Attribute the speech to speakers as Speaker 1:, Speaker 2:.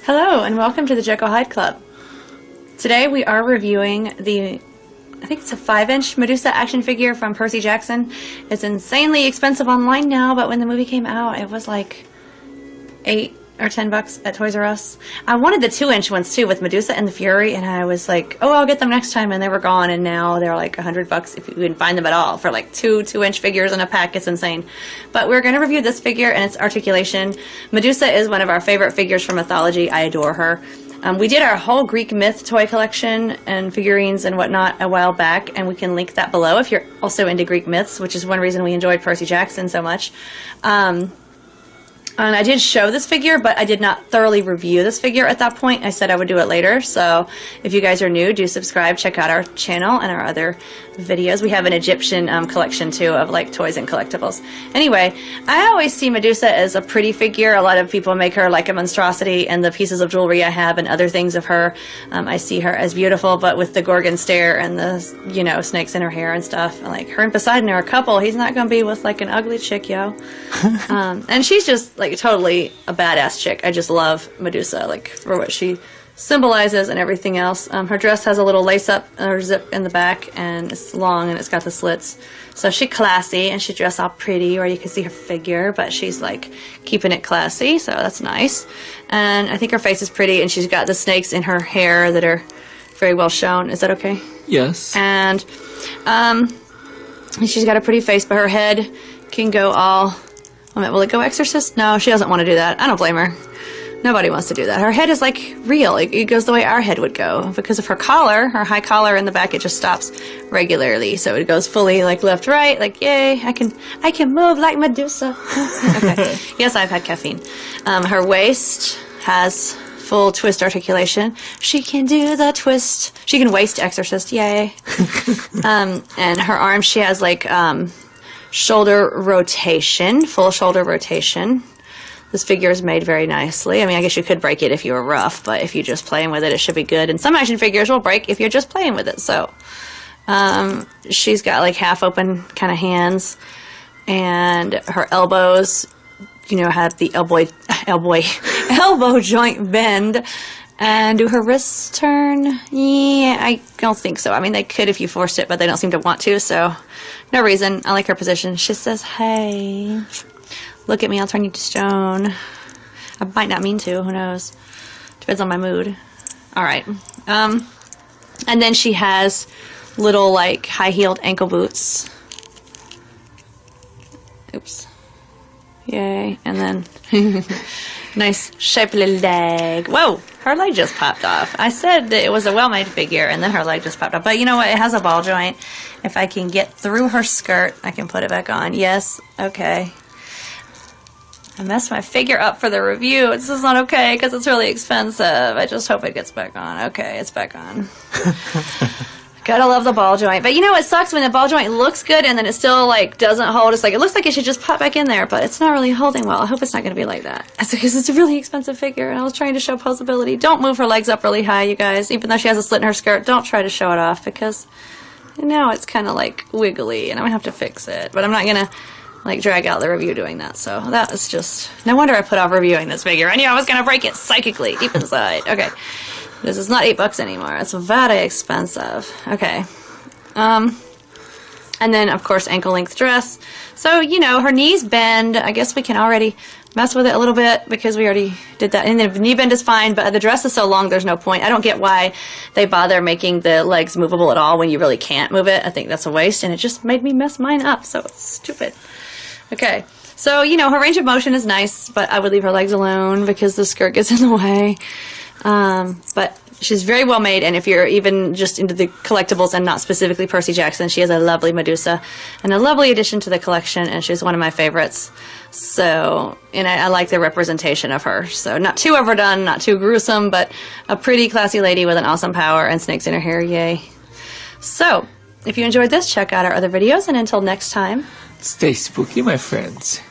Speaker 1: Hello and welcome to the Jekyllhydeclub. Today we are reviewing I think it's a 5-inch Medusa action figure from Percy Jackson. It's insanely expensive online now, but when the movie came out it was like $8 or $10 at Toys R Us. I wanted the 2-inch ones too with Medusa and the Fury, and I was like, oh, I'll get them next time, and they were gone, and now they're like $100 if you can find them at all for like two 2-inch figures in a pack. It's insane. But we're going to review this figure and its articulation. Medusa is one of our favorite figures from mythology. I adore her. We did our whole Greek myth toy collection and figurines and whatnot a while back, and we can link that below if you're also into Greek myths, which is one reason we enjoyed Percy Jackson so much. And I did show this figure, but I did not thoroughly review this figure at that point. I said I would do it later, so if you guys are new, do subscribe, check out our channel and our other videos. We have an Egyptian collection too of like toys and collectibles. Anyway, I always see Medusa as a pretty figure. A lot of people make her like a monstrosity, and the pieces of jewelry I have and other things of her, I see her as beautiful, but with the Gorgon stare and the, you know, snakes in her hair and stuff. Like, her and Poseidon are a couple. He's not going to be with like an ugly chick, yo. And she's just like totally a badass chick. I just love Medusa, like, for what she symbolizes and everything else. Her dress has a little lace up or zip in the back, and it's long and it's got the slits. So she's classy, and she's dressed all pretty where you can see her figure, but she's like keeping it classy, so that's nice. And I think her face is pretty, and she's got the snakes in her hair that are very well shown. Is that okay?
Speaker 2: Yes.
Speaker 1: And she's got a pretty face, but her head can go all... Will it go exorcist? No, she doesn't want to do that. I don't blame her. Nobody wants to do that. Her head is like real. It goes the way our head would go. Because of her collar, her high collar in the back, it just stops regularly. So it goes fully like left, right, like yay, I can move like Medusa. Okay. Yes, I've had caffeine. Her waist has full twist articulation. She can do the twist. She can waist exorcist, yay. And her arms, she has like shoulder rotation, full shoulder rotation. This figure is made very nicely. I mean, I guess you could break it if you were rough, but if you're just playing with it, it should be good. And some action figures will break if you're just playing with it. So she's got like half open kind of hands, and her elbows, you know, have the elbow joint bend. And do her wrists turn? Yeah, I don't think so. I mean, they could if you forced it, but they don't seem to want to, so no reason. I like her position. She says, hey, look at me, I'll turn you to stone. I might not mean to, who knows? Depends on my mood. Alright. And then she has little, like, high-heeled ankle boots. Oops. Yay. And then... nice shapely leg. Whoa, her leg just popped off. I said that it was a well-made figure, and then her leg just popped off. But you know what? It has a ball joint. If I can get through her skirt, I can put it back on. Yes, okay. I messed my figure up for the review. This is not okay because it's really expensive. I just hope it gets back on. Okay, it's back on. Gotta love the ball joint. But you know, it sucks when the ball joint looks good and then it still like doesn't hold. It's like, it looks like it should just pop back in there, but it's not really holding well. I hope it's not gonna be like that. That's because it's a really expensive figure, and I was trying to show posability. Don't move her legs up really high, you guys. Even though she has a slit in her skirt, don't try to show it off, because now it's kind of like wiggly and I'm gonna have to fix it. But I'm not gonna like drag out the review doing that. So that is just, no wonder I put off reviewing this figure. I knew I was gonna break it psychically deep inside. Okay. This is not $8 anymore. It's very expensive. Okay. And then, of course, ankle-length dress. So, you know, her knees bend. I guess we can already mess with it a little bit because we already did that. And the knee bend is fine, but the dress is so long, there's no point. I don't get why they bother making the legs movable at all when you really can't move it. I think that's a waste, and it just made me mess mine up, so it's stupid. Okay. So, you know, her range of motion is nice, but I would leave her legs alone because the skirt gets in the way. But she's very well made, and if you're even just into the collectibles and not specifically Percy Jackson, she is a lovely Medusa and a lovely addition to the collection, and she's one of my favorites. So, and I like the representation of her. So not too overdone, not too gruesome, but a pretty classy lady with an awesome power and snakes in her hair, yay. So, if you enjoyed this, check out our other videos, and until next time,
Speaker 2: Stay spooky, my friends.